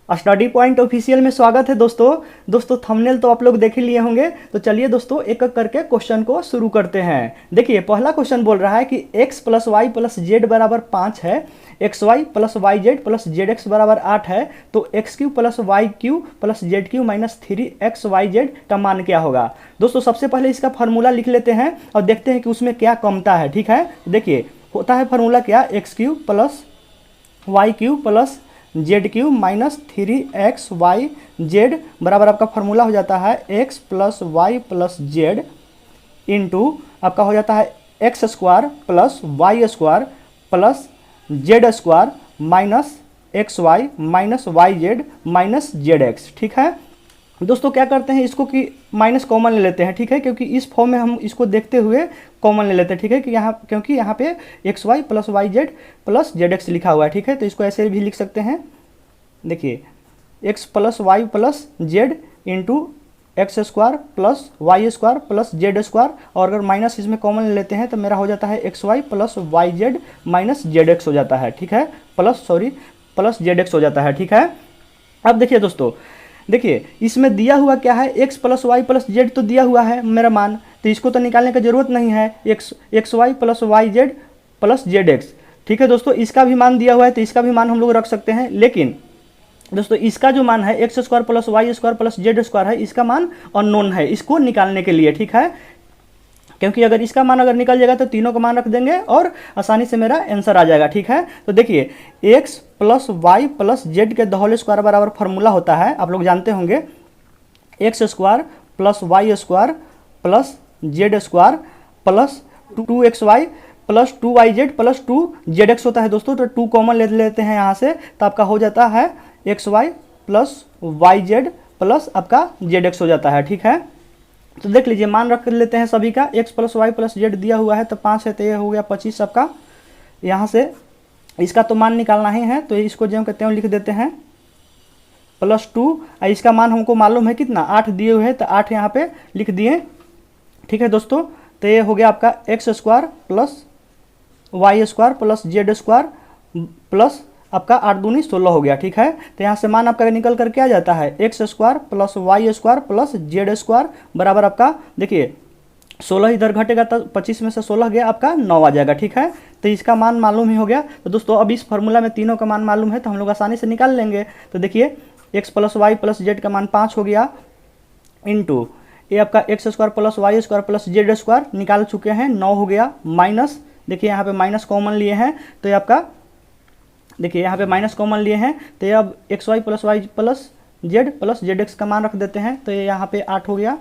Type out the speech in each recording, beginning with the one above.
Study point official में स्वागत है दोस्तों थंबनेल तो आप लोग देख ही लिए होंगे। तो चलिए दोस्तों एक एक करके क्वेश्चन को शुरू करते हैं। देखिए पहला क्वेश्चन बोल रहा है कि x plus y plus z बराबर 5 है, x y plus y z plus z x बराबर 8 है, तो x cube plus y cube plus z cube minus 3xyz का मान क्या होगा। दोस्तों सबसे पहले इसका फार्मूला लिख लेते हैं और देखते हैं कि उसमें क्या कमता है। ठीक है, देखिए होता है फार्मूला क्या, x cube plus y cube plus z cube minus 3xyz बराबर आपका फार्मूला हो जाता है x plus y plus z into आपका हो जाता है x square plus y square plus z square minus x y minus y z minus z x. ठीक है दोस्तों, क्या करते हैं इसको कि माइनस कॉमन ले लेते हैं। ठीक है, क्योंकि इस फॉर्म में हम इसको देखते हुए कॉमन ले लेते हैं। ठीक है कि यहाँ क्योंकि यहाँ पे x y plus y z plus z x लिखा हुआ है। ठीक है, तो इसको ऐसे भी लिख सकते हैं। देखिए x plus y plus z into x square plus y square plus z square, और अगर माइनस इसमें कॉमन ले लेते हैं तो मेरा हो जाता है x y plus y z minus z x हो जाता है। ठीक है, प्लस जेड एक्स हो जाता है। ठीक है, अब देखिए दोस्तों, देखिए इसमें दिया हुआ क्या है, x plus y plus z तो दिया हुआ है मेरा मान, तो इसको तो निकालने की जरूरत नहीं है। X y plus y z plus z x. ठीक है दोस्तों, इसका भी मान दिया हुआ है तो इसका भी मान हम लोग रख सकते हैं। लेकिन दोस्तों इसका जो मान है x square plus y square plus z square है, इसका मान अननोन है इसको निकालने के लिए। ठीक है, क्योंकि अगर इसका मान अगर निकल जाएगा तो तीनों का मान रख देंगे और आसानी से मेरा आंसर आ जाएगा। ठीक है, तो देखिए x plus y plus z के होल स्क्वायर बराबर फार्मूला होता है, आप लोग जानते होंगे, x square plus y square plus z square plus 2xy plus 2yz plus 2zx होता है दोस्तों। तो 2 कॉमन ले लेते हैं यहाँ से, तो आपका हो जाता है xy प्लस yz प्लस आपका zx हो जाता है। ठीक है, तो देख लीजिए मान रख लेते हैं सभी का, x plus y plus z दिया हुआ है तो 5 है, तो ये हो गया 25 आपका। यहाँ से इसका तो मान निकालना ही है, तो इसको जो कहते हैं लिख देते हैं प्लस 2, इसका मान हमको मालूम है कितना 8 दिए हुए हैं, तो 8 यहाँ पे लिख दिए। ठीक है दोस्तों, तो ये हो गया आपका x square plus y square plus z square plus आपका 8 दूनी 16 हो गया। ठीक है, तो यहाँ से मान आपका निकल कर क्या जाता है, x square plus y square plus z square बराबर आपका देखिए 16 इधर घटेगा तो 25 में से 16 गया आपका 9 आ जाएगा। ठीक है, तो इसका मान मालूम ही हो गया। तो दोस्तों अब इस फार्मूला में तीनों का मान मालूम है तो हम लोग आसानी से निकाल लेंगे। तो देखिए x plus y plus z का मान 5 हो गया इंटू ये आपका x square plus y square plus z square निकाल चुके हैं 9 हो गया, माइनस देखिए यहाँ पे माइनस कॉमन लिए हैं तो ये आपका देखिए यहाँ पे माइनस कॉमन लिए हैं, तो ये अब x y plus z x का मान रख देते हैं, तो ये यहाँ पे 8 हो गया।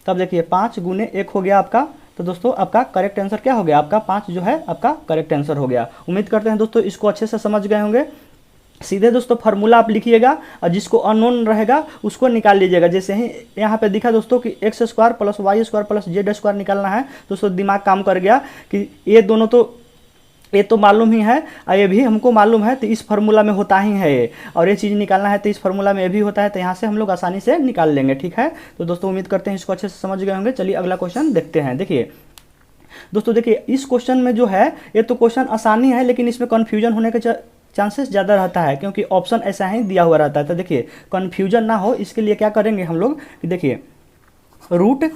तब देखिए 5 गुने 1 हो गया आपका। तो दोस्तों आपका करेक्ट आंसर क्या हो गया, आपका 5 जो है आपका करेक्ट आंसर हो गया। उम्मीद करते हैं दोस्तों इसको अच्छे से समझ गए होंगे। सीधे दोस्तों फार्मूला आप लिखिएगा और जिसको अननोन रहेगा उसको निकाल लीजिएगा। जैसे ही यहाँ पे दिखा दोस्तों कि x square plus y square plus z square निकालना है, दोस्तों दिमाग काम कर गया कि ये दोनों तो ये तो मालूम ही है और ये भी हमको मालूम है, तो इस फार्मूला में होता ही है ये, और ये चीज़ निकालना है तो इस फार्मूला में ये भी होता है, तो यहाँ से हम लोग आसानी से निकाल लेंगे। ठीक है, तो दोस्तों उम्मीद करते हैं इसको अच्छे से समझ गए होंगे। चलिए अगला क्वेश्चन देखते हैं। देखिए दोस्तों, देखिए इस क्वेश्चन में जो है ये तो क्वेश्चन आसानी है, लेकिन इसमें कन्फ्यूजन होने के चांसेस ज़्यादा रहता है क्योंकि ऑप्शन ऐसा ही दिया हुआ रहता है। तो देखिए कन्फ्यूजन ना हो इसके लिए क्या करेंगे हम लोग कि देखिए रूट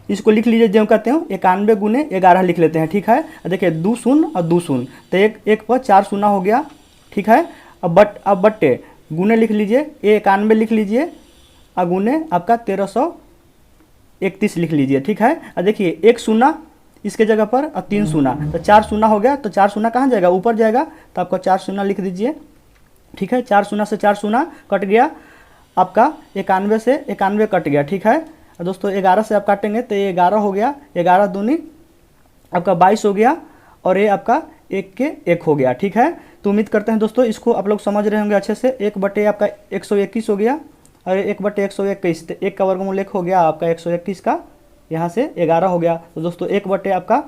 इसको लिख लीजिए, जो कहते हैं 91 गुने 11 लिख लेते हैं। ठीक है, देखिए 2 शून्य और 2 शून्य, तो एक पर 4 शून्य हो गया। ठीक है, अब बट्टे गुने लिख लीजिए, 91 लिख लीजिए और गुने आपका 1331 लिख लीजिए। ठीक है, और देखिए 1 शून्य इसके जगह पर और 3 शून्य, तो 4 शून्य हो गया, तो 4 शून्य कहाँ जाएगा, ऊपर जाएगा, तो आपका 4 शून्य लिख दीजिए। ठीक है, 4 शून्य से 4 शून्य कट गया, आपका 91 से 91 कट गया। ठीक है दोस्तों, 11 से आप काटेंगे तो ये 11 हो गया, 11 दूनी आपका 22 हो गया, और ये आपका 1 के 1 हो गया। ठीक है, तो उम्मीद करते हैं दोस्तों इसको आप लोग समझ रहे होंगे अच्छे से। 1 बटे आपका 121 हो गया, और 1 बटे 121, तो 1 का वर्गमूल 1 हो गया आपका 121 का, यहाँ से 11 हो गया। तो दोस्तों 1 बटे आपका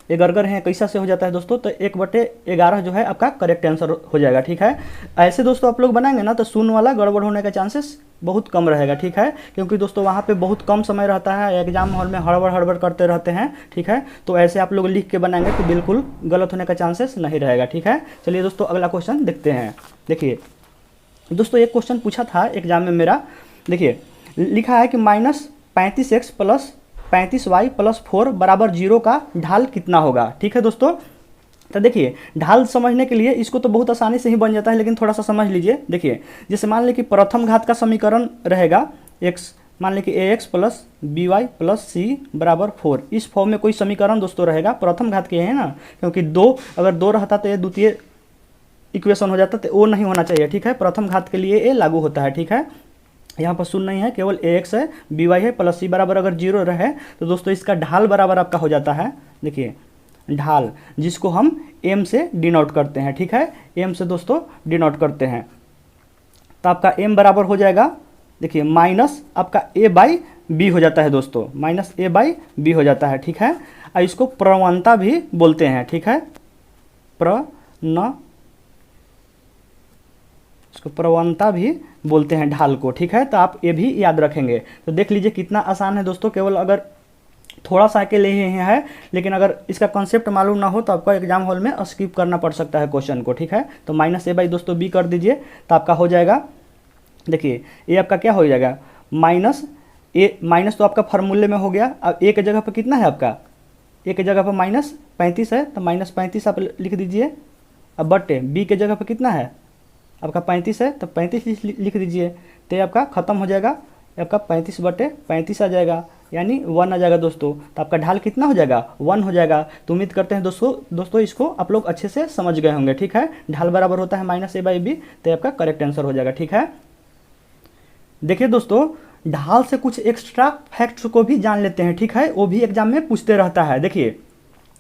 11 है, कैसा से हो जाता है दोस्तों, तो 1 बटे 11 जो है आपका करेक्ट आंसर हो जाएगा। ठीक है, ऐसे दोस्तों आप लोग बनाएंगे ना तो शून्य वाला गड़बड़ होने का चांसेस बहुत कम रहेगा। ठीक है, क्योंकि दोस्तों वहाँ पे बहुत कम समय रहता है, एग्जाम हॉल में हड़बड़ करते रहते हैं। ठीक है, तो ऐसे आप लोग लिख के बनाएंगे तो बिल्कुल गलत होने का चांसेस नहीं रहेगा। ठीक है, चलिए दोस्तों अगला क्वेश्चन देखते हैं। देखिए दोस्तों एक क्वेश्चन पूछा था एग्जाम में मेरा, देखिए लिखा है कि -35x प्लस 35y प्लस 4 बराबर 0 का ढाल कितना होगा। ठीक है दोस्तों, तो देखिए ढाल समझने के लिए इसको तो बहुत आसानी से ही बन जाता है, लेकिन थोड़ा सा समझ लीजिए। देखिए जैसे मान लें कि प्रथम घात का समीकरण रहेगा x, मान लें कि ax plus by plus c बराबर 4, इस फॉर्म में कोई समीकरण दोस्तों रहेगा, प्रथम घात के है ना, क्योंकि अगर दो रहता तो ये द्वितीय इक्वेशन हो जाता, तो वो नहीं होना चाहिए। ठीक है, प्रथम घात के लिए ये लागू होता है। ठीक है, यहाँ पर शून्य नहीं है, केवल ax है, by है, प्लस c बराबर अगर 0 रहे तो दोस्तों इसका ढाल बराबर आपका हो जाता है, देखिए ढाल, जिसको हम m से डिनोट करते हैं। ठीक है, m से दोस्तों डिनोट करते हैं, तो आपका m बराबर हो जाएगा, देखिए माइनस आपका a बाई बी हो जाता है दोस्तों, माइनस a बाई बी हो जाता है। ठीक है, और इसको प्रवणता भी बोलते हैं। ठीक है, इसको प्रवणता भी बोलते हैं ढाल को। ठीक है, तो आप ये भी याद रखेंगे। तो देख लीजिए कितना आसान है दोस्तों, केवल अगर थोड़ा सा के लिए ही है, लेकिन अगर इसका कॉन्सेप्ट मालूम ना हो तो आपको एग्जाम हॉल में स्किप करना पड़ सकता है क्वेश्चन को। ठीक है, तो -a बाई दोस्तों b कर दीजिए, तो आपका हो जाएगा, देखिए ये आपका क्या हो जाएगा, माइनस तो आपका फार्मूले में हो गया। अब a के जगह पर कितना है आपका, a के जगह पर -35 है, तो -35 आप लिख दीजिए। अब बटे b के जगह पर कितना है आपका 35 है, तो 35 लिख दीजिए, तो ये आपका खत्म हो जाएगा, आपका 35/35 आ जाएगा, यानी 1 आ जाएगा दोस्तों। तो आपका ढाल कितना हो जाएगा, 1 हो जाएगा। तो उम्मीद करते हैं दोस्तों इसको आप लोग अच्छे से समझ गए होंगे। ठीक है, ढाल बराबर होता है -a बाई बी, तो आपका करेक्ट आंसर हो जाएगा। ठीक है, देखिए दोस्तों ढाल से कुछ एक्स्ट्रा फैक्ट्स को भी जान लेते हैं। ठीक है, वो भी एग्जाम में पूछते रहता है। देखिए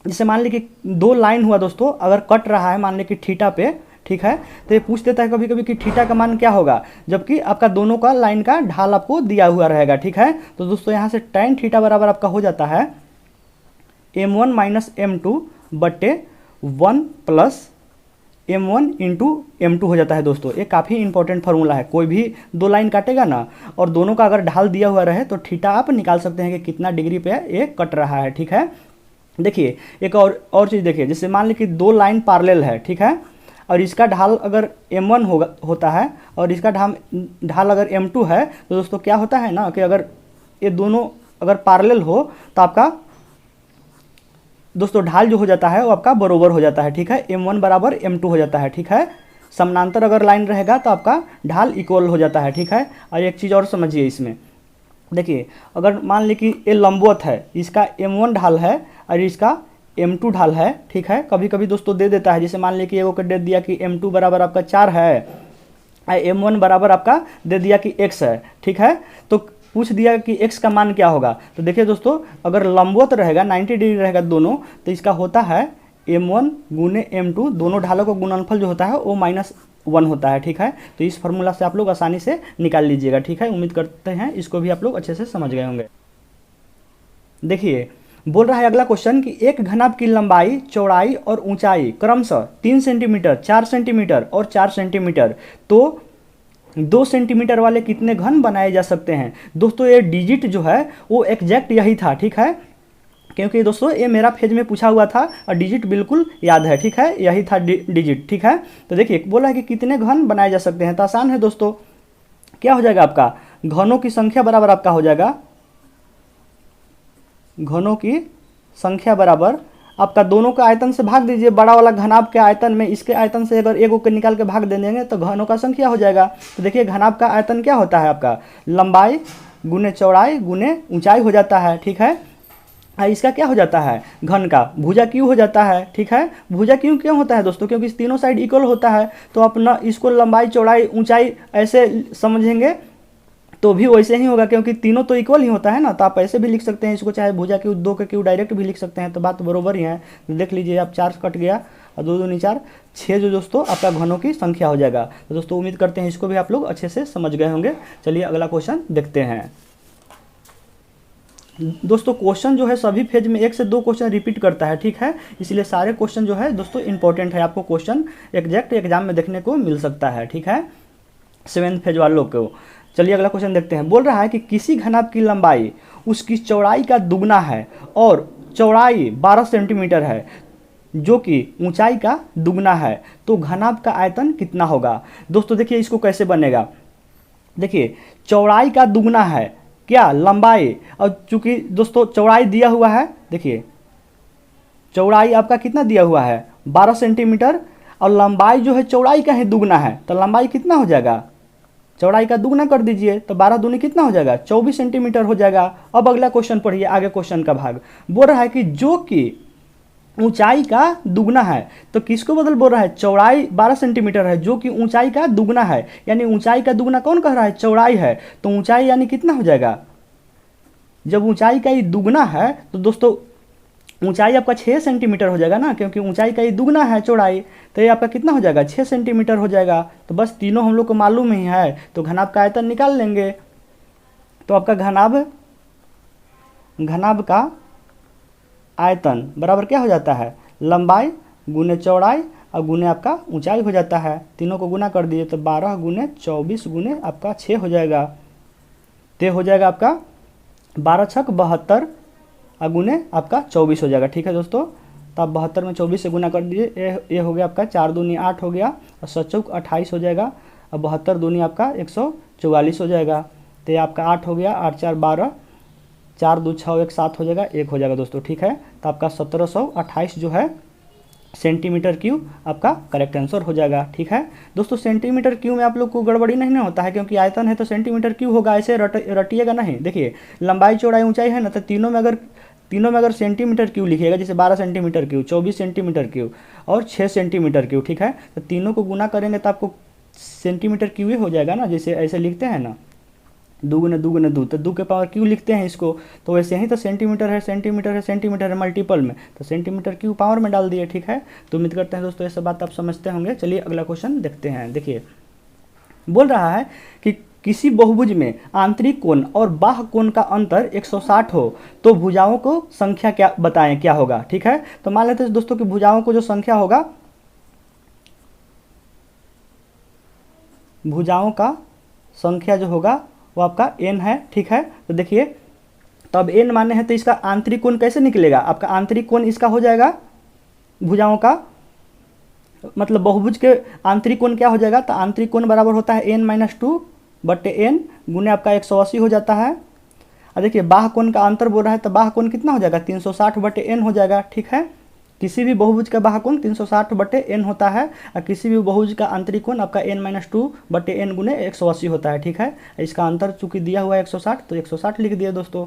जैसे मान लीजिए कि दो लाइन हुआ दोस्तों, अगर कट रहा है मान लीजिए कि थीटा पे, ठीक है, तो ये पूछ देता है कभी कभी कि थीटा का मान क्या होगा, जबकि आपका दोनों का लाइन का ढाल आपको दिया हुआ रहेगा। ठीक है, तो दोस्तों यहाँ से tan थीटा बराबर आपका हो जाता है m1 माइनस m2 बटे 1 प्लस m1 इंटू m2 हो जाता है दोस्तों। ये काफ़ी इंपॉर्टेंट फार्मूला है, कोई भी दो लाइन काटेगा ना और दोनों का अगर ढाल दिया हुआ रहे तो थीटा आप निकाल सकते हैं कि कितना डिग्री पे ये कट रहा है। ठीक है, देखिए एक और चीज़ देखिए, जैसे मान लीजिए कि दो लाइन पैरेलल है, ठीक है, और इसका ढाल अगर m1 होता है और इसका ढाल अगर m2 है, तो दोस्तों क्या होता है ना कि अगर ये दोनों अगर पैरेलल हो तो आपका दोस्तों ढाल जो हो जाता है वो आपका बराबर हो जाता है। ठीक है, m1 बराबर m2 हो जाता है। ठीक है, समानांतर अगर लाइन रहेगा तो आपका ढाल इक्वल हो जाता है। ठीक है, और एक चीज़ और समझिए इसमें, देखिए अगर मान ली कि ये लंबवत है, इसका m1 ढाल है और इसका m2 ढाल है। ठीक है, कभी कभी दोस्तों दे देता है, जैसे मान ली कि एगो को दे दिया कि m2 बराबर आपका 4 है, m1 बराबर आपका दे दिया कि x है। ठीक है, तो पूछ दिया कि x का मान क्या होगा, तो देखिए दोस्तों अगर लंबवत रहेगा 90 डिग्री रहेगा दोनों, तो इसका होता है m1 गुने m2, दोनों ढालों का गुणनफल जो होता है वो -1 होता है। ठीक है, तो इस फार्मूला से आप लोग आसानी से निकाल लीजिएगा। ठीक है, उम्मीद करते हैं इसको भी आप लोग अच्छे से समझ गए होंगे। देखिए बोल रहा है अगला क्वेश्चन कि एक घनाभ की लंबाई, चौड़ाई और ऊंचाई क्रमशः 3 सेंटीमीटर, 4 सेंटीमीटर और 4 सेंटीमीटर, तो 2 सेंटीमीटर वाले कितने घन बनाए जा सकते हैं। दोस्तों ये डिजिट जो है वो एग्जैक्ट यही था। ठीक है, क्योंकि दोस्तों ये मेरा फेज में पूछा हुआ था और डिजिट बिल्कुल याद है। ठीक है, यही था डिजिट। ठीक है, तो देखिए बोला है कि कितने घन बनाए जा सकते हैं, तो आसान है दोस्तों, क्या हो जाएगा आपका घनों की संख्या बराबर आपका हो जाएगा, घनों की संख्या बराबर आपका दोनों का आयतन से भाग दीजिए, बड़ा वाला घनाभ के आयतन में इसके आयतन से अगर एक को निकाल के भाग दे देंगे तो घनों का संख्या हो जाएगा। तो देखिए घनाभ का आयतन क्या होता है आपका, लंबाई गुने चौड़ाई गुने ऊंचाई हो जाता है। ठीक है, इसका क्या हो जाता है, घन का भुजा क्यों हो जाता है। ठीक है, भुजा क्यों होता है दोस्तों, क्योंकि तीनों साइड इक्वल होता है, तो अपना इसको लंबाई चौड़ाई ऊंचाई ऐसे समझेंगे तो भी वैसे ही होगा, क्योंकि तीनों तो इक्वल ही होता है ना, तो आप ऐसे भी लिख सकते हैं इसको, चाहे भुजा क्यों 2 के क्यों डायरेक्ट भी लिख सकते हैं, तो बात बरोबर ही है। देख लीजिए आप 4 कट गया और 2 दूनी 4, 6 जो दोस्तों आपका घनों की संख्या हो जाएगा। तो दोस्तों उम्मीद करते हैं इसको भी आप लोग अच्छे से समझ गए होंगे। चलिए अगला क्वेश्चन देखते हैं। दोस्तों क्वेश्चन जो है सभी फेज में 1 से 2 क्वेश्चन रिपीट करता है। ठीक है, इसलिए सारे क्वेश्चन जो है दोस्तों इंपॉर्टेंट है, आपको क्वेश्चन एग्जैक्ट एग्जाम में देखने को मिल सकता है। ठीक है, 7th फेज वालों को। चलिए अगला क्वेश्चन देखते हैं। बोल रहा है कि किसी घनाभ की लंबाई उसकी चौड़ाई का दुगना है और चौड़ाई 12 सेंटीमीटर है, जो कि ऊंचाई का दुगना है तो घनाभ का आयतन कितना होगा। दोस्तों देखिए इसको कैसे बनेगा, देखिए चौड़ाई का दुगना है क्या लंबाई, और चूंकि दोस्तों चौड़ाई दिया हुआ है, देखिए चौड़ाई आपका कितना दिया हुआ है 12 सेंटीमीटर, और लंबाई जो है चौड़ाई का ही दुगना है तो लंबाई कितना हो जाएगा, चौड़ाई का दुगना कर दीजिए तो 12 दूनी कितना हो जाएगा 24 सेंटीमीटर हो जाएगा। अब अगला क्वेश्चन पढ़िए, आगे क्वेश्चन का भाग बोल रहा है कि जो कि ऊंचाई का दुगना है, तो किसको बदल बोल रहा है, चौड़ाई 12 सेंटीमीटर है जो कि ऊंचाई का दुगना है, यानी ऊंचाई का दुगना कौन कह रहा है, चौड़ाई है, तो ऊंचाई यानी कितना हो जाएगा, जब ऊंचाई का ये दुगना है तो दोस्तों ऊंचाई आपका 6 सेंटीमीटर हो जाएगा ना, क्योंकि ऊंचाई का ये दुगना है चौड़ाई, तो ये आपका कितना हो जाएगा 6 सेंटीमीटर हो जाएगा। तो बस तीनों हम लोग को मालूम ही है, तो घनाभ का आयतन निकाल लेंगे। तो आपका घनाभ का आयतन बराबर क्या हो जाता है, लंबाई गुने चौड़ाई और गुने आपका ऊंचाई हो जाता है। तीनों को गुना कर दिए तो 12 गुने 24 गुने आपका 6 हो जाएगा, तो हो जाएगा आपका 12 छक 72 और गुने आपका 24 हो जाएगा। ठीक है दोस्तों, तो आप 72 में 24 से गुना कर दीजिए, ये हो गया आपका 4 दूनी 8 हो गया, और 7 चौक 28 हो जाएगा, और 72 दूनी आपका 144 हो जाएगा, तो ये आपका 8 हो गया, 8 4 12, 4 2 6 1 7 हो जाएगा, 1 हो जाएगा दोस्तों। ठीक है, तो आपका 1728 जो है सेंटीमीटर क्यूब आपका करेक्ट आंसर हो जाएगा। ठीक है दोस्तों, सेंटीमीटर क्यूब में आप लोग को गड़बड़ी नहीं ना होता है, क्योंकि आयतन है तो सेंटीमीटर क्यूब होगा, ऐसे रटिएगा नहीं। देखिए लंबाई चौड़ाई ऊंचाई है ना, तो तीनों में अगर सेंटीमीटर क्यूब लिखिएगा, जैसे 12 सेंटीमीटर क्यूब, 24 सेंटीमीटर क्यूब और 6 सेंटीमीटर क्यूब, ठीक है, तो तीनों को गुना करेंगे तो आपको सेंटीमीटर क्यूब ही हो जाएगा ना, जैसे ऐसे लिखते हैं ना, दुगुने दुगुने दो, तो 2 के पावर क्यू लिखते हैं इसको, तो वैसे ही तो सेंटीमीटर है सेंटीमीटर है सेंटीमीटर है मल्टीपल में, तो सेंटीमीटर क्यू पावर में डाल दिए। ठीक है, तो उम्मीद करते हैं दोस्तों ये सब बात आप समझते होंगे। चलिए अगला क्वेश्चन देखते हैं। देखिए बोल रहा है कि किसी बहुभुज में आंतरिक कोण और बाह्य कोण का अंतर 160 हो तो भुजाओं को संख्या क्या बताएं, क्या होगा। ठीक है, तो मान लेते हैं दोस्तों कि भुजाओं को जो संख्या होगा, भुजाओं का संख्या जो होगा वो आपका n है। ठीक है, तो देखिए तो अब n माने हैं तो इसका आंतरिक कोण कैसे निकलेगा, आपका आंतरिक कोण इसका हो जाएगा भुजाओं का, मतलब बहुभुज के आंतरिक कोण क्या हो जाएगा, तो आंतरिक कोण बराबर होता है n-2 बटे n गुने आपका 180 हो जाता है। और देखिए बाह्य कोण का अंतर बोल रहा है, तो बाह्य कोण कितना हो जाएगा 360 बटे n हो जाएगा। ठीक है, किसी भी बहुभुज का बाह्य कोण 360 बटे n होता है, और किसी भी बहुभुज का आंतरिक कोण आपका n-2 बटे n गुने 180 होता है। ठीक है, इसका अंतर चूंकि दिया हुआ है 160, तो 160 लिख दिया दोस्तों।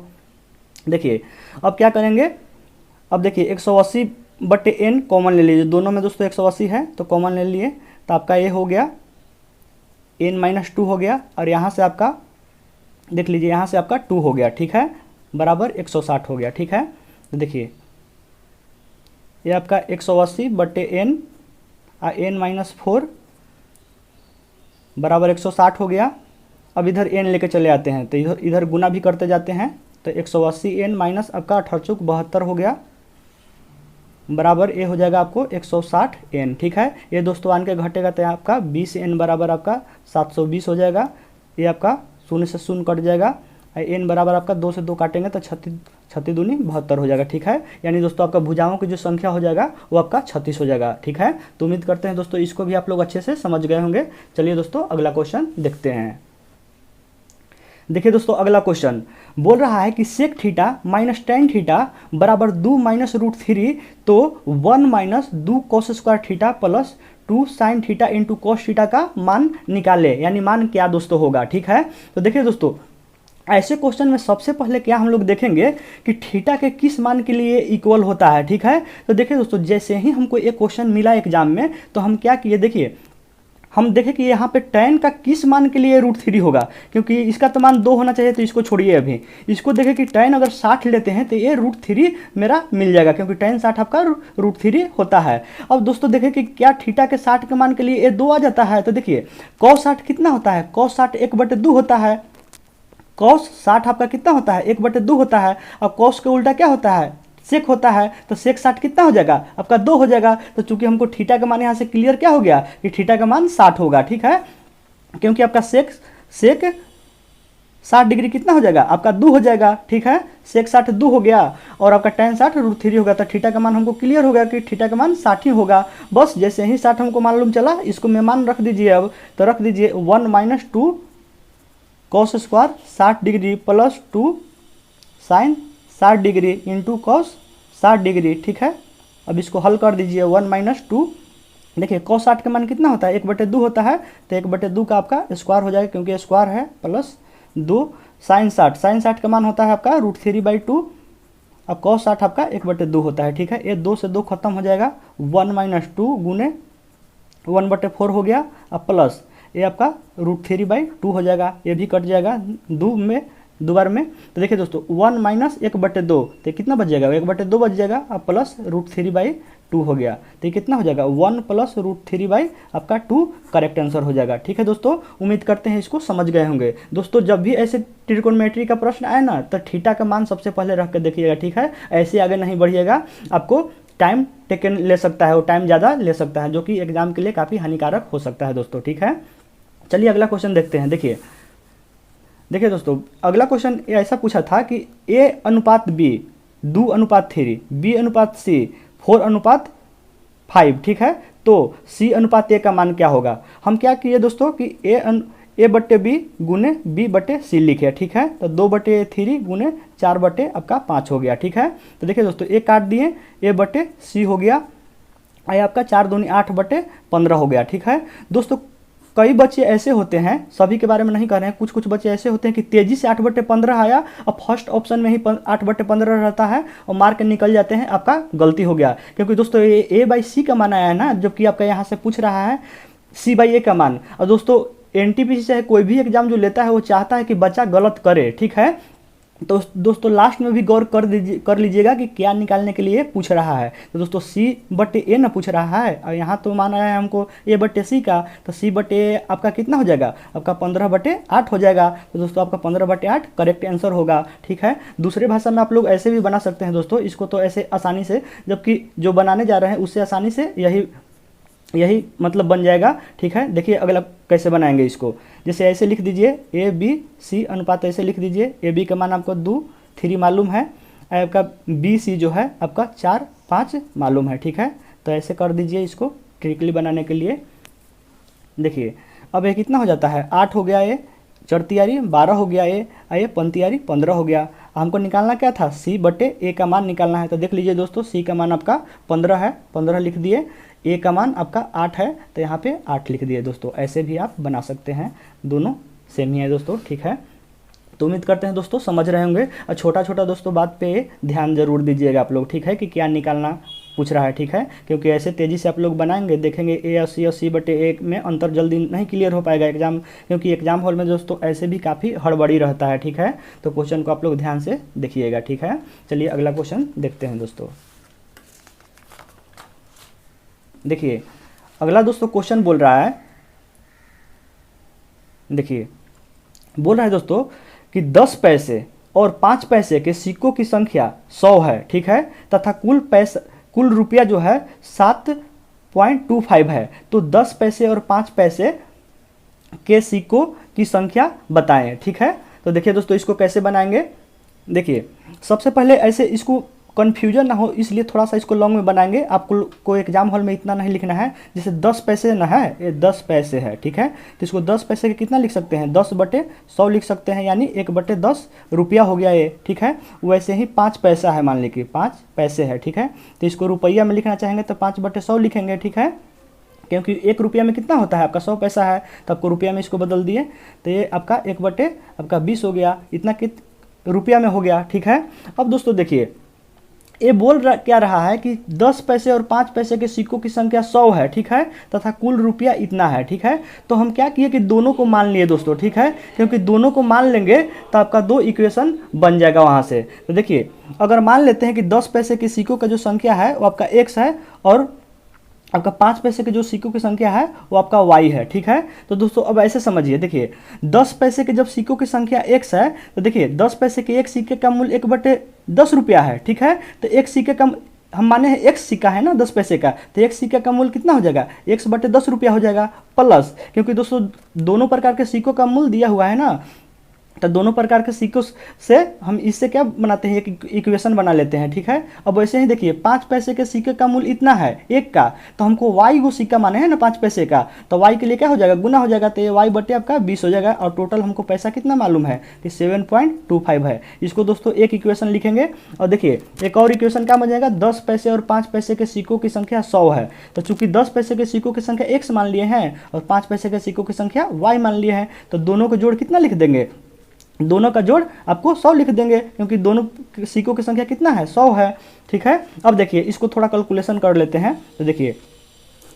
देखिए अब क्या करेंगे, अब देखिए 180 बटे n कॉमन ले लीजिए, दोनों में दोस्तों 180 है तो कॉमन ले लिए, तो आपका ये हो गया n-2 हो गया, और यहाँ से आपका देख लीजिए यहाँ से आपका 2 हो गया। ठीक है, बराबर 160 हो गया। ठीक है, तो देखिए ये आपका 180 बटे n और n-4 बराबर 160 हो गया। अब इधर n लेके चले आते हैं तो इधर गुना भी करते जाते हैं, तो 180 n माइनस आपका 18 72 हो गया, बराबर ये हो जाएगा आपको 160 n। ठीक है, ये दोस्तों आन के घटेगा तो आपका 20 n बराबर आपका 720 हो जाएगा, ये आपका 0 से 0 कट जाएगा, n बराबर आपका 2 से 2 काटेंगे तो 36 दूनी 72 हो जाएगा। ठीक है, यानी दोस्तों आपका भुजाओं की जो संख्या हो जाएगा वो आपका 36 हो जाएगा। ठीक है, तो उम्मीद करते हैं दोस्तों इसको भी आप लोग अच्छे से समझ गए होंगे। चलिए दोस्तों अगला क्वेश्चन देखते हैं। देखिए दोस्तों अगला क्वेश्चन बोल रहा है कि sec theta minus tan theta बराबर 2 माइनस रूट 3, तो 1 माइनस 2 cos square theta plus 2 sine theta into cos theta का मान निकाले, यानी मान क्या दोस्तों होगा। ठीक है, तो देखिए दोस्तों ऐसे क्वेश्चन में सबसे पहले क्या हम लोग देखेंगे कि थीटा के किस मान के लिए इक्वल होता है। ठीक है, तो देखिए दोस्तों जैसे ही हमको एक क्वेश्चन मिला एग्जाम में तो हम क्या किए, देखिए हम देखें कि यहाँ पे tan का किस मान के लिए √3 होगा, क्योंकि इसका तो मान 2 होना चाहिए, तो इसको छोड़िए अभी, इसको देखें कि tan अगर 60 लेते हैं तो ये √3 मेरा मिल जाएगा, क्योंकि tan 60 आपका √3 होता है। अब दोस्तों देखें कि क्या थीटा के 60 के मान के लिए ये 2 आ जाता है, तो देखिए cos 60 कितना होता है, cos 60 1/2 होता है, cos 60 आपका कितना होता है 1/2 होता है, और cos के उल्टा क्या होता है सेक होता है, तो सेक 60 कितना हो जाएगा आपका 2 हो जाएगा। तो चूंकि हमको थीटा का मान यहाँ से क्लियर क्या हो गया कि थीटा का मान 60 होगा। ठीक है, क्योंकि आपका सेक 60 डिग्री कितना हो जाएगा आपका 2 हो जाएगा, ठीक है। सेक 60 2 हो गया और आपका tan 60 √3 हो गया। तो थीटा का मान हमको क्लियर हो गया कि थीटा का मान 60 ही होगा। बस जैसे ही 60 हमको मालूम चला, इसको मैं मान रख दीजिए। अब तो रख दीजिए 1 - 2 cos square 60 degree plus 2 sine 60 degree into cos 60 degree, ठीक है। अब इसको हल कर दीजिए 1 - 2। देखिए cos 60 का मान कितना होता है 1/2 होता है, तो 1/2 का आपका स्क्वायर हो जाएगा क्योंकि स्क्वायर है, प्लस 2 साइन 60 का मान होता है आपका √3/2। अब cos 60 आपका 1/2 होता है, ठीक है। ये 2 से 2 खत्म हो जाएगा, 1 - 2 गुने 1/4 हो गया। अब प्लस ये आपका √3/2 हो जाएगा, ये भी कट जाएगा 2 बार में। तो देखिए दोस्तों 1 - 1/2 तो कितना बच जाएगा 1/2 बच जाएगा। अब प्लस √3/2 हो गया, तो ये कितना हो जाएगा 1 + √3 आपका 2 करेक्ट आंसर हो जाएगा, ठीक है दोस्तों। उम्मीद करते हैं इसको समझ गए होंगे दोस्तों। जब भी ऐसे ट्रिग्नोमेट्री का प्रश्न आए ना, तो थीटा का मान सबसे पहले रख के देखिएगा, ठीक है। ऐसे आगे नहीं बढ़िएगा, आपको टाइम टेकन ले सकता है, वो टाइम ज़्यादा ले सकता है, जो कि एग्जाम के लिए काफ़ी हानिकारक हो सकता है दोस्तों, ठीक है। चलिए अगला क्वेश्चन देखते हैं। देखिए दोस्तों, अगला क्वेश्चन ऐसा पूछा था कि A/B 2/3, B/C 4/5, ठीक है। तो C/A का मान क्या होगा। हम क्या किए दोस्तों कि A/B गुने B/C लिखे, ठीक है। तो 2/3 गुने 4/5 हो गया, ठीक है। तो देखिए दोस्तों एक काट दिए, A/C हो गया, ये आपका 4 दूनी 8/15 हो गया, ठीक है दोस्तों। कई बच्चे ऐसे होते हैं, सभी के बारे में नहीं कह रहे हैं, कुछ बच्चे ऐसे होते हैं कि तेजी से 8/15 आया और फर्स्ट ऑप्शन में ही 8/15 रहता है और मार्क निकल जाते हैं, आपका गलती हो गया। क्योंकि दोस्तों ये A/C का मान आया है ना, जबकि आपका यहाँ से पूछ रहा है C/A का मान। और दोस्तों NTPC चाहे कोई भी एग्जाम जो लेता है वो चाहता है कि बच्चा गलत करे, ठीक है। तो दोस्तों लास्ट में भी गौर कर लीजिएगा कि क्या निकालने के लिए पूछ रहा है। तो दोस्तों C/A ना पूछ रहा है, और यहाँ तो मान आया है हमको A/C का, तो C/A आपका कितना हो जाएगा आपका 15/8 हो जाएगा। तो दोस्तों आपका 15/8 करेक्ट आंसर होगा, ठीक है। दूसरे भाषा में आप लोग ऐसे भी बना सकते हैं दोस्तों, इसको तो ऐसे आसानी से, जबकि जो बनाने जा रहे हैं उससे आसानी से यही मतलब बन जाएगा, ठीक है। देखिए अगला कैसे बनाएंगे इसको, जैसे ऐसे लिख दीजिए A/B/C अनुपात, ऐसे लिख दीजिए। AB का मान आपको 2 3 मालूम है, आपका BC जो है आपका 4 5 मालूम है, ठीक है। तो ऐसे कर दीजिए इसको ट्रिकली बनाने के लिए। देखिए अब ये कितना हो जाता है 8 हो गया, ये चरतियारी 12 हो गया, ये पंतियारी 15 हो गया। हमको निकालना क्या था C/A का मान निकालना है। तो देख लीजिए दोस्तों C का मान आपका 15 है, 15 लिख दिए। A का मान आपका 8 है, तो यहाँ पे 8 लिख दिए दोस्तों। ऐसे भी आप बना सकते हैं, दोनों सेम ही है दोस्तों, ठीक है। तो उम्मीद करते हैं दोस्तों समझ रहे होंगे, और छोटा छोटा दोस्तों बात पे ध्यान जरूर दीजिएगा आप लोग, ठीक है, कि क्या निकालना पूछ रहा है, ठीक है। क्योंकि ऐसे तेज़ी से आप लोग बनाएंगे, देखेंगे A/C और C/A में अंतर जल्दी नहीं क्लियर हो पाएगा एग्जाम, क्योंकि एग्जाम हॉल में दोस्तों ऐसे भी काफ़ी हड़बड़ी रहता है, ठीक है। तो क्वेश्चन को आप लोग ध्यान से देखिएगा, ठीक है। चलिए अगला क्वेश्चन देखते हैं दोस्तों। देखिए अगला दोस्तों क्वेश्चन बोल रहा है, देखिए बोल रहा है दोस्तों कि 10 पैसे और 5 पैसे के सिक्कों की संख्या 100 है, ठीक है, तथा कुल रुपया जो है 7.25 है। तो 10 पैसे और 5 पैसे के सिक्कों की संख्या बताएं, ठीक है। तो देखिए दोस्तों इसको कैसे बनाएंगे। देखिए सबसे पहले ऐसे इसको कन्फ्यूजन ना हो इसलिए थोड़ा सा इसको लॉन्ग में बनाएंगे। आपको एग्जाम हॉल में इतना नहीं लिखना है, जैसे 10 पैसे ना है, ये 10 पैसे है, ठीक है। तो इसको 10 पैसे के कितना लिख सकते हैं 10/100 लिख सकते हैं, यानी 1/10 रुपया हो गया ये, ठीक है। वैसे ही 5 पैसा है, मान लीजिए 5 पैसे है, ठीक है। तो इसको रुपया में लिखना चाहेंगे तो 5/100 लिखेंगे, ठीक है। क्योंकि 1 रुपया में कितना होता है आपका 100 पैसा है, तो आपको रुपया में इसको बदल दिए, तो ये आपका 1/20 हो गया, इतना रुपया में हो गया, ठीक है। अब दोस्तों देखिए ये क्या रहा है कि 10 पैसे और 5 पैसे के सिक्कों की संख्या 100 है, ठीक है, तथा कुल रुपया इतना है, ठीक है। तो हम क्या किए कि दोनों को मान लिए दोस्तों, ठीक है। क्योंकि दोनों को मान लेंगे तो आपका 2 इक्वेशन बन जाएगा वहाँ से। तो देखिए अगर मान लेते हैं कि 10 पैसे के सिक्कों का जो संख्या है वो आपका x है, और आपका 5 पैसे के जो सिक्कों की संख्या है वो आपका y है, ठीक है। तो दोस्तों अब ऐसे समझिए, देखिए 10 पैसे के जब सिक्कों की संख्या x है, तो देखिए 10 पैसे के एक सिक्के का मूल्य 1/10 रुपया है, ठीक है। तो एक सिक्के का हम माने हैं x सिक्का है ना 10 पैसे का, तो एक सिक्के का मूल्य कितना हो जाएगा x/10 रुपया हो जाएगा, प्लस क्योंकि दोस्तों दोनों प्रकार के सिक्कों का मूल्य दिया हुआ है ना, तो दोनों प्रकार के सिक्कों से हम इससे क्या बनाते हैं, एक इक्वेशन बना लेते हैं, ठीक है। अब वैसे ही देखिए 5 पैसे के सिक्के का मूल्य इतना है एक का, तो हमको वाई को सिक्का माने हैं ना 5 पैसे का, तो वाई के लिए क्या हो जाएगा, गुना हो जाएगा, तो ये वाई बटे आपका 20 हो जाएगा, और टोटल हमको पैसा कितना मालूम है कि 7.25 है। इसको दोस्तों एक इक्वेशन लिखेंगे। और देखिए एक और इक्वेशन क्या बन जाएगा, 10 पैसे और 5 पैसे के सिक्कों की संख्या 100 है, तो चूंकि 10 पैसे के सिक्कों की संख्या x मान लिए हैं और 5 पैसे के सिक्कों की संख्या y मान लिए हैं, तो दोनों को जोड़ कितना लिख देंगे, दोनों का जोड़ आपको 100 लिख देंगे, क्योंकि दोनों सिक्कों की संख्या कितना है, 100 है, ठीक है। अब देखिए इसको थोड़ा कैलकुलेशन कर लेते हैं। तो देखिए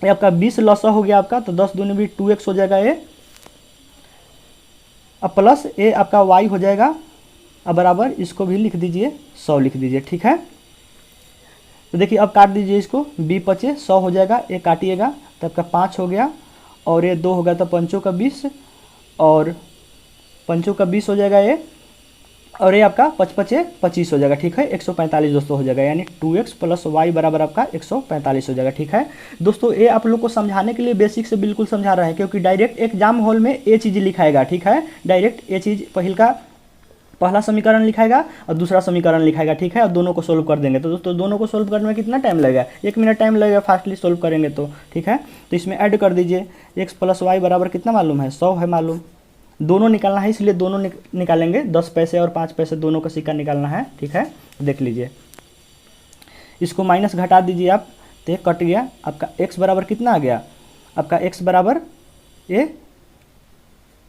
ये आपका 20 लॉस हो गया आपका, तो 10 दूनी भी 2x हो जाएगा ये, अब प्लस ये आपका y हो जाएगा, अब बराबर इसको भी लिख दीजिए 100 लिख दीजिए, ठीक है। तो देखिए अब काट दीजिए इसको, b पचे 100 हो जाएगा, ये काटिएगा तो आपका 5 हो गया, और ये 2 हो गया, तो पंचों का 20 और पंचों का 20 हो जाएगा ये, और ये आपका 5 पचे 25 हो जाएगा, ठीक है। 145 दोस्तों हो जाएगा, यानी 2x प्लस वाई बराबर आपका 145 हो जाएगा, ठीक है। दोस्तों ये आप लोग को समझाने के लिए बेसिक से बिल्कुल समझा रहा है, क्योंकि डायरेक्ट एग्जाम हॉल में ये चीज़ लिखाएगा, ठीक है। डायरेक्ट ये चीज़ पहला समीकरण लिखाएगा और दूसरा समीकरण लिखाएगा, ठीक है, और दोनों को सोल्व कर देंगे। तो दोस्तों दोनों को सोल्व करने में कितना टाइम लगेगा, 1 मिनट टाइम लगेगा फास्टली सोल्व करेंगे तो, ठीक है। तो इसमें ऐड कर दीजिए, x प्लस वाई बराबर कितना मालूम है, 100 है मालूम, दोनों निकालना है इसलिए दोनों निकालेंगे, 10 पैसे और 5 पैसे दोनों का सिक्का निकालना है, ठीक है। देख लीजिए इसको माइनस घटा दीजिए आप, तो ये कट गया, आपका x बराबर कितना आ गया, आपका x बराबर ये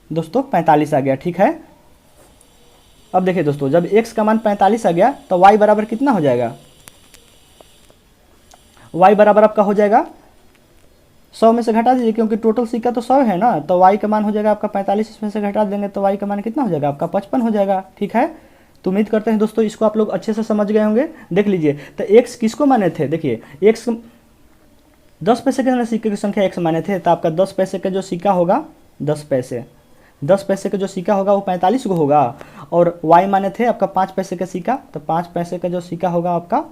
दोस्तों 45 आ गया, ठीक है। अब देखिए दोस्तों जब x का मान 45 आ गया तो y बराबर कितना हो जाएगा, y बराबर आपका हो जाएगा 100 में से घटा दीजिए, क्योंकि टोटल सिक्का तो 100 है ना, तो y का मान हो जाएगा आपका 45, इसमें से घटा देंगे तो y का मान कितना हो जाएगा आपका 55 हो जाएगा, ठीक है। तो उम्मीद करते हैं दोस्तों इसको आप लोग अच्छे से समझ गए होंगे। देख लीजिए तो x किसको माने थे, देखिए x 10 पैसे के सिक्के की संख्या x माने थे, तो आपका 10 पैसे का जो सिक्का होगा 10 पैसे का जो सिक्का होगा वो 45 को होगा, और y माने थे आपका 5 पैसे का सिक्का, तो 5 पैसे का जो सिक्का होगा आपका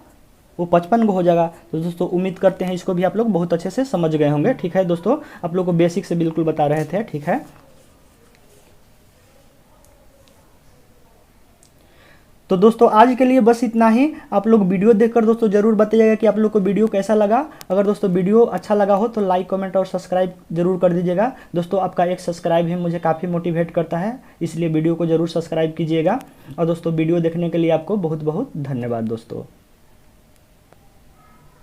वो 55 को हो जाएगा। तो दोस्तों उम्मीद करते हैं इसको भी आप लोग बहुत अच्छे से समझ गए होंगे, ठीक है। दोस्तों आप लोग को बेसिक से बिल्कुल बता रहे थे, ठीक है। तो दोस्तों आज के लिए बस इतना ही। आप लोग वीडियो देखकर दोस्तों जरूर बताइएगा कि आप लोग को वीडियो कैसा लगा। अगर दोस्तों वीडियो अच्छा लगा हो तो लाइक कमेंट और सब्सक्राइब जरूर कर दीजिएगा। दोस्तों आपका एक सब्सक्राइब ही मुझे काफ़ी मोटिवेट करता है, इसलिए वीडियो को जरूर सब्सक्राइब कीजिएगा। और दोस्तों वीडियो देखने के लिए आपको बहुत बहुत धन्यवाद दोस्तों।